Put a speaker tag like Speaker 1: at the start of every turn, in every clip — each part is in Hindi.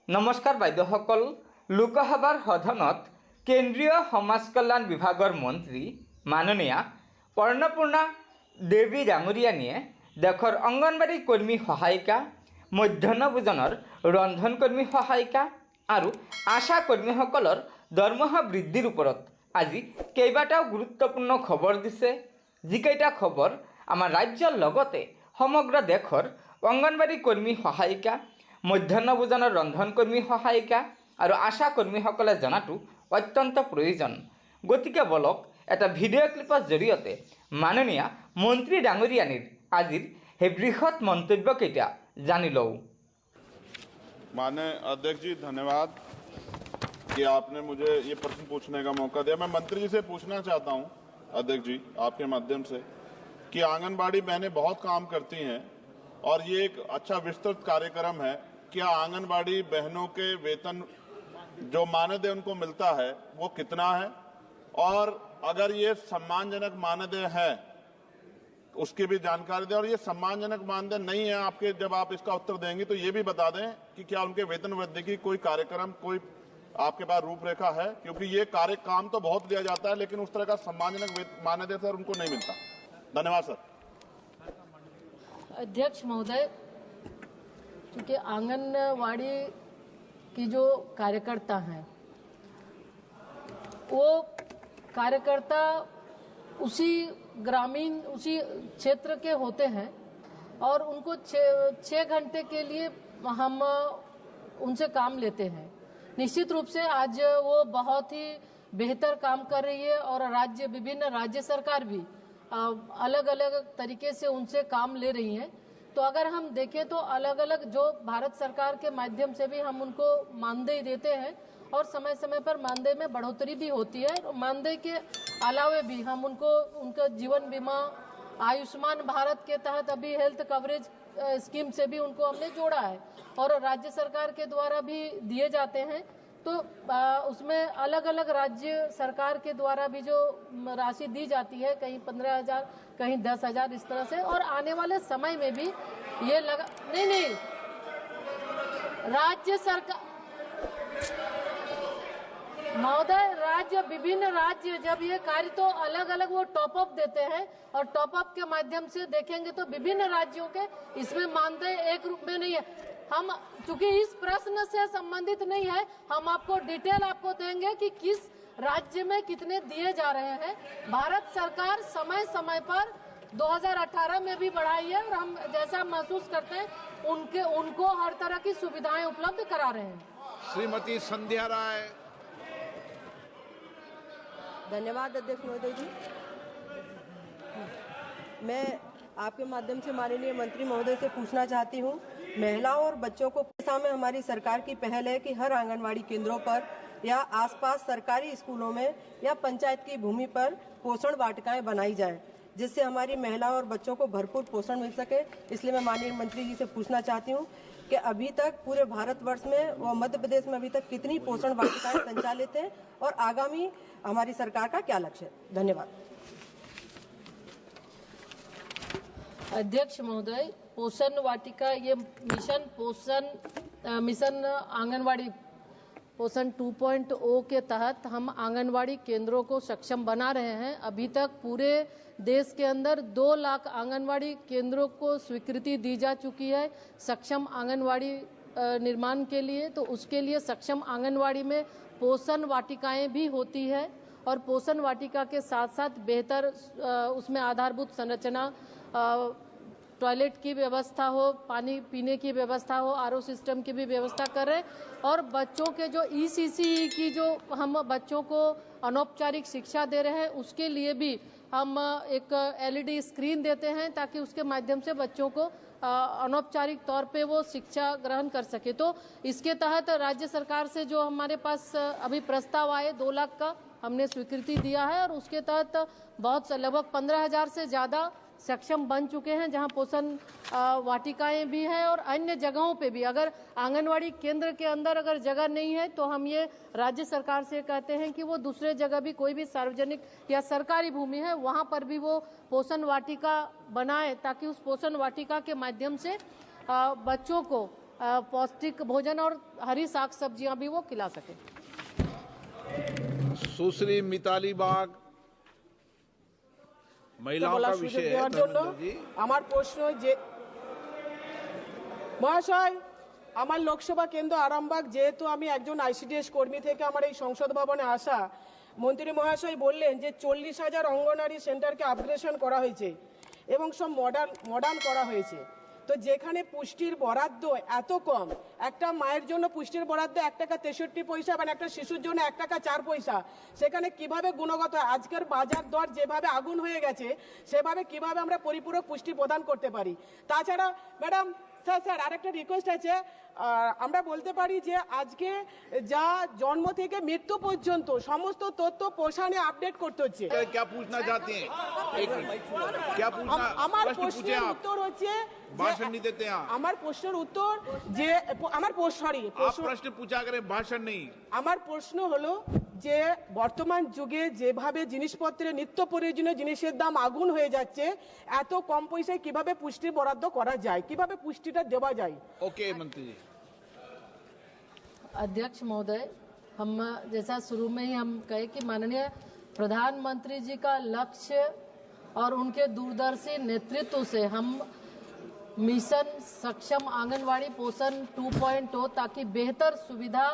Speaker 1: नमस्कार বাইদেউসকল লোকসভাৰ সদনত কেন্দ্ৰীয় সমাজ কল্যাণ বিভাগৰ মন্ত্ৰী মাননীয়া পৰ্ণপূৰ্ণা দেৱী ডাঙৰীয়ানীয়ে দেশৰ অংগনবাড়ী কৰ্মী সহায়িকা মধ্যাহ্ন ভোজনৰ ৰন্ধন কৰ্মী সহায়িকা আৰু আশা কৰ্মীসকলৰ দৰমহা বৃদ্ধিৰ ওপৰত আজি কেইবাটাও গুৰুত্বপূৰ্ণ খবৰ দিছে। যিকেইটা খবৰ আমাৰ ৰাজ্যৰ লগতে সমগ্ৰ দেশৰ অংগনবাড়ী কৰ্মী সহায়িকা মধ্যাহ্ন ভোজনৰ ৰন্ধন কৰ্মী সহায়িকা আৰু আশা কৰ্মীসকলে জনাটো অত্যন্ত প্ৰয়োজন। গতিকে বলক এটা ভিডিঅ' ক্লিপৰ জৰিয়তে মাননীয়া মন্ত্ৰী ডাঙৰীয়ানীৰ আজিৰ সেই বৃহৎ মন্তব্যকেইটা জানি লওঁ।
Speaker 2: माननीय अध्यक्ष जी, धन्यवाद कि आपने मुझे ये प्रश्न पूछने का मौका दिया। मैं मंत्री जी से पूछना चाहता हूं अध्यक्ष जी आपके माध्यम से कि आंगनबाड़ी बहनें बहुत काम करती हैं और ये एक अच्छा विस्तृत कार्यक्रम है। क्या आंगनबाड़ी बहनों के वेतन जो मानदेय उनको मिलता है वो कितना है, और अगर ये सम्मानजनक मानदेय है उसकी भी जानकारी दें, और ये सम्मानजनक मानदेय नहीं है आपके, जब आप इसका उत्तर देंगे तो ये भी बता दें कि क्या उनके वेतन वृद्धि की कोई कार्यक्रम, कोई आपके पास रूपरेखा है, क्योंकि ये काम तो बहुत दिया जाता है लेकिन उस तरह का सम्मानजनक मानदेय सर उनको नहीं मिलता। धन्यवाद सर।
Speaker 3: अध्यक्ष महोदय, क्योंकि आंगनवाड़ी की जो कार्यकर्ता हैं वो कार्यकर्ता उसी क्षेत्र के होते हैं और उनको 6 घंटे के लिए हम उनसे काम लेते हैं। निश्चित रूप से आज वो बहुत ही बेहतर काम कर रही है और विभिन्न राज्य सरकार भी अलग अलग तरीके से उनसे काम ले रही हैं। तो अगर हम देखें तो अलग अलग जो भारत सरकार के माध्यम से भी हम उनको मानदेय देते हैं और समय समय पर मानदेय में बढ़ोतरी भी होती है। मानदेय के अलावे भी हम उनको उनका जीवन बीमा, आयुष्मान भारत के तहत अभी हेल्थ कवरेज स्कीम से भी उनको हमने जोड़ा है और राज्य सरकार के द्वारा भी दिए जाते हैं। तो उसमें अलग अलग राज्य सरकार के द्वारा भी जो राशि दी जाती है, कहीं 15,000 कहीं 10,000 इस तरह से, और आने वाले समय में भी ये नहीं राज्य सरकार महोदय, विभिन्न राज्य जब ये कार्य तो अलग अलग वो टॉप अप देते हैं और टॉप अप के माध्यम से देखेंगे तो विभिन्न राज्यों के इसमें मानदेय एक रूप में नहीं है। हम चूंकि इस प्रश्न से संबंधित नहीं है, हम आपको डिटेल आपको देंगे कि किस राज्य में कितने दिए जा रहे हैं। भारत सरकार समय समय पर 2018 में भी बढ़ाई है और हम जैसा महसूस करते हैं उनको हर तरह की सुविधाएं उपलब्ध करा रहे हैं।
Speaker 4: श्रीमती संध्या राय।
Speaker 5: धन्यवाद अध्यक्ष महोदय जी। मैं आपके माध्यम से माननीय मंत्री महोदय से पूछना चाहती हूँ, महिलाओं और बच्चों को दिशा में हमारी सरकार की पहल है कि हर आंगनवाड़ी केंद्रों पर या आसपास सरकारी स्कूलों में या पंचायत की भूमि पर पोषण वाटिकाएं बनाई जाएं, जिससे हमारी महिलाओं और बच्चों को भरपूर पोषण मिल सके। इसलिए मैं माननीय मंत्री जी से पूछना चाहती हूँ कि अभी तक पूरे भारतवर्ष में व मध्य प्रदेश में अभी तक कितनी पोषण वाटिकाएं संचालित हैं और आगामी हमारी सरकार का क्या लक्ष्य है। धन्यवाद।
Speaker 3: अध्यक्ष महोदय, पोषण वाटिका ये मिशन आंगनवाड़ी पोषण 2.0 के तहत हम आंगनवाड़ी केंद्रों को सक्षम बना रहे हैं। अभी तक पूरे देश के अंदर 2 लाख आंगनवाड़ी केंद्रों को स्वीकृति दी जा चुकी है सक्षम आंगनवाड़ी निर्माण के लिए। तो उसके लिए सक्षम आंगनवाड़ी में पोषण वाटिकाएं भी होती है और पोषण वाटिका के साथ साथ बेहतर उसमें आधारभूत संरचना, टॉयलेट की व्यवस्था हो, पानी पीने की व्यवस्था हो, आरओ सिस्टम की भी व्यवस्था कर रहे हैं। और बच्चों के जो ECC की जो हम बच्चों को अनौपचारिक शिक्षा दे रहे हैं उसके लिए भी हम एक LED स्क्रीन देते हैं ताकि उसके माध्यम से बच्चों को अनौपचारिक तौर पे वो शिक्षा ग्रहण कर सके। तो इसके तहत राज्य सरकार से जो हमारे पास अभी प्रस्ताव आए 2 लाख का हमने स्वीकृति दिया है और उसके तहत बहुत लगभग 15,000 से ज़्यादा सक्षम बन चुके हैं, जहां पोषण वाटिकाएं भी हैं और अन्य जगहों पे भी। अगर आंगनवाड़ी केंद्र के अंदर अगर जगह नहीं है तो हम ये राज्य सरकार से कहते हैं कि वो दूसरे जगह भी कोई भी सार्वजनिक या सरकारी भूमि है वहां पर भी वो पोषण वाटिका बनाए ताकि उस पोषण वाटिका के माध्यम से बच्चों को पौष्टिक भोजन और हरी साग सब्जियां भी वो खिला सके।
Speaker 4: सुश्री मिताली बाग, महिलाओं का विषय है। धर्मेंद्र जी,
Speaker 6: আমার প্রশ্ন যে মহাশয়, আমার লোকসভা কেন্দ্র আরামবাগ, যেহেতু আমি একজন আইসিডিএস কর্মী থেকে আমার এই সংসদ ভবনে আসা, মন্ত্রী মহাশয় বললেন যে 40,000 অঙ্গনওয়াড়ি সেন্টারকে আপগ্রেডেশন করা হয়েছে এবং সব মডার্ন করা হয়েছে। তো যেখানে পুষ্টির বরাদ্দ এত কম, একটা মায়ের জন্য পুষ্টির বরাদ্দ 1 টাকা 63 পয়সা এবং একটা শিশুর জন্য 1 টাকা 4 পয়সা, সেখানে কিভাবে গুণগত, আজকের বাজার দর যেভাবে আগুন হয়ে গেছে সেভাবে কিভাবে আমরা পরিপূরক পুষ্টি প্রদান করতে পারি? তাছাড়া ম্যাডাম, স্যার আরেকটা রিকোয়েস্ট আছে, আমরা বলতে পারি যে আজকে যা জন্ম থেকে মৃত্যু পর্যন্ত সমস্ত তথ্য পোষণে আপডেট করতে হচ্ছে।
Speaker 4: क्या पूछना चाहते हैं? एक मिनट, क्या पूछना?
Speaker 6: আমার
Speaker 4: प्रश्न पूछे
Speaker 6: প্রশ্নের
Speaker 4: आप,
Speaker 6: উত্তর হচ্ছে
Speaker 4: भाषण नहीं देते आप।
Speaker 6: আমার প্রশ্নের উত্তর যে আমার
Speaker 4: आप प्रश्न पूछा करें, भाषण नहीं।
Speaker 6: আমার প্রশ্ন হলো যে বর্তমান যুগে যেভাবে জিনিসপত্রের নিত্য প্রয়োজনীয় জিনিসের দাম আগুন হয়ে যাচ্ছে, এত কম পয়সায় কিভাবে পুষ্টি বরাদ্দ করা যায়, কিভাবে পুষ্টিটা দেওয়া যায়?
Speaker 4: ओके मंत्री जी।
Speaker 3: अध्यक्ष महोदय, हम जैसा शुरू में ही हम कहे कि माननीय प्रधानमंत्री जी का लक्ष्य और उनके दूरदर्शी नेतृत्व से हम मिशन सक्षम आंगनवाड़ी पोषण 2.0 ताकि बेहतर सुविधा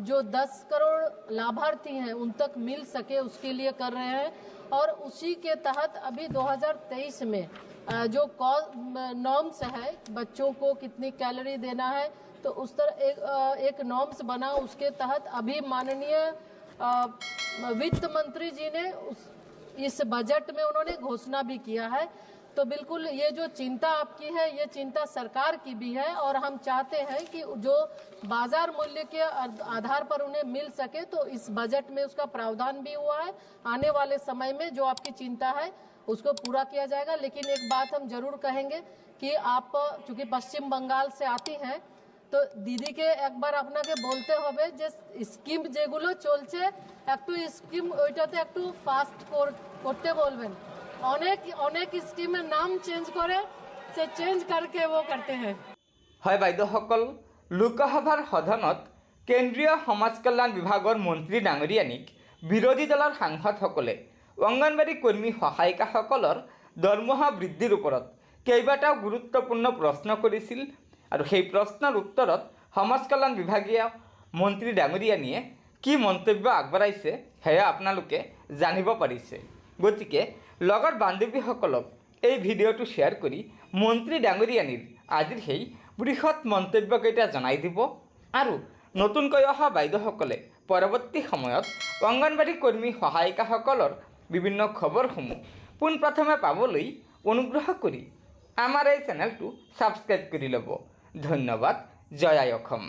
Speaker 3: जो 10 करोड़ लाभार्थी हैं उन तक मिल सके उसके लिए कर रहे हैं। और उसी के तहत अभी 2023 में जो नॉर्म्स है, बच्चों को कितनी कैलोरी देना है, तो उस तरह एक नॉर्म्स बना। उसके तहत अभी माननीय वित्त मंत्री जी ने इस बजट में उन्होंने घोषणा भी किया है। तो बिल्कुल ये जो चिंता आपकी है, ये चिंता सरकार की भी है और हम चाहते हैं कि जो बाजार मूल्य के आधार पर उन्हें मिल सके, तो इस बजट में उसका प्रावधान भी हुआ है। आने वाले समय में जो आपकी चिंता है उसको पूरा किया जाएगा। लेकिन एक बात हम जरूर कहेंगे कि आप चूंकि पश्चिम बंगाल से आती हैं, तो दीदी के एक बार আপনাকে বলতে হবে যে স্কিম যেগুলো চলছে একটু স্কিম ওইটাতে একটু ফাস্ট করতে বলবেন। অনেক স্কিমের নাম চেঞ্জ করে, সে চেঞ্জ करके वो करते हैं।
Speaker 1: হয় বাইদেউসকল, লোকসভাৰ সদনত কেন্দ্ৰীয় সমাজ কল্যাণ বিভাগৰ মন্ত্ৰী ডাঙৰীয়ানীক বিৰোধী দলৰ সাংসদসকলে অংগনবাড়ী কৰ্মী সহায়িকাসকলৰ দৰমহা বৃদ্ধিৰ ওপৰত কেইবাটাও গুৰুত্বপূৰ্ণ প্ৰশ্ন কৰিছিল। আৰু সেই প্ৰশ্নৰ উত্তৰত সমাজ কল্যাণ বিভাগীয় মন্ত্ৰী ডাঙৰীয়ানীয়ে কি মন্তব্য আগবঢ়াইছে সেয়া আপোনালোকে জানিব পাৰিছে। গতিকে লগৰ বান্ধৱীসকলক এই ভিডিঅ'টো শ্বেয়াৰ কৰি মন্ত্ৰী ডাঙৰীয়ানীৰ আজিৰ সেই বৃহৎ মন্তব্যকেইটা জনাই দিব। আৰু নতুনকৈ অহা বাইদেউসকলে পৰৱৰ্তী সময়ত অংগনবাড়ী কৰ্মী সহায়িকাসকলৰ বিভিন্ন খবৰসমূহ পোনপ্ৰথমে পাবলৈ অনুগ্ৰহ কৰি আমাৰ এই চেনেলটো ছাবস্ক্ৰাইব কৰি ল'ব। ধন্যবাদ। জয় আই অসম।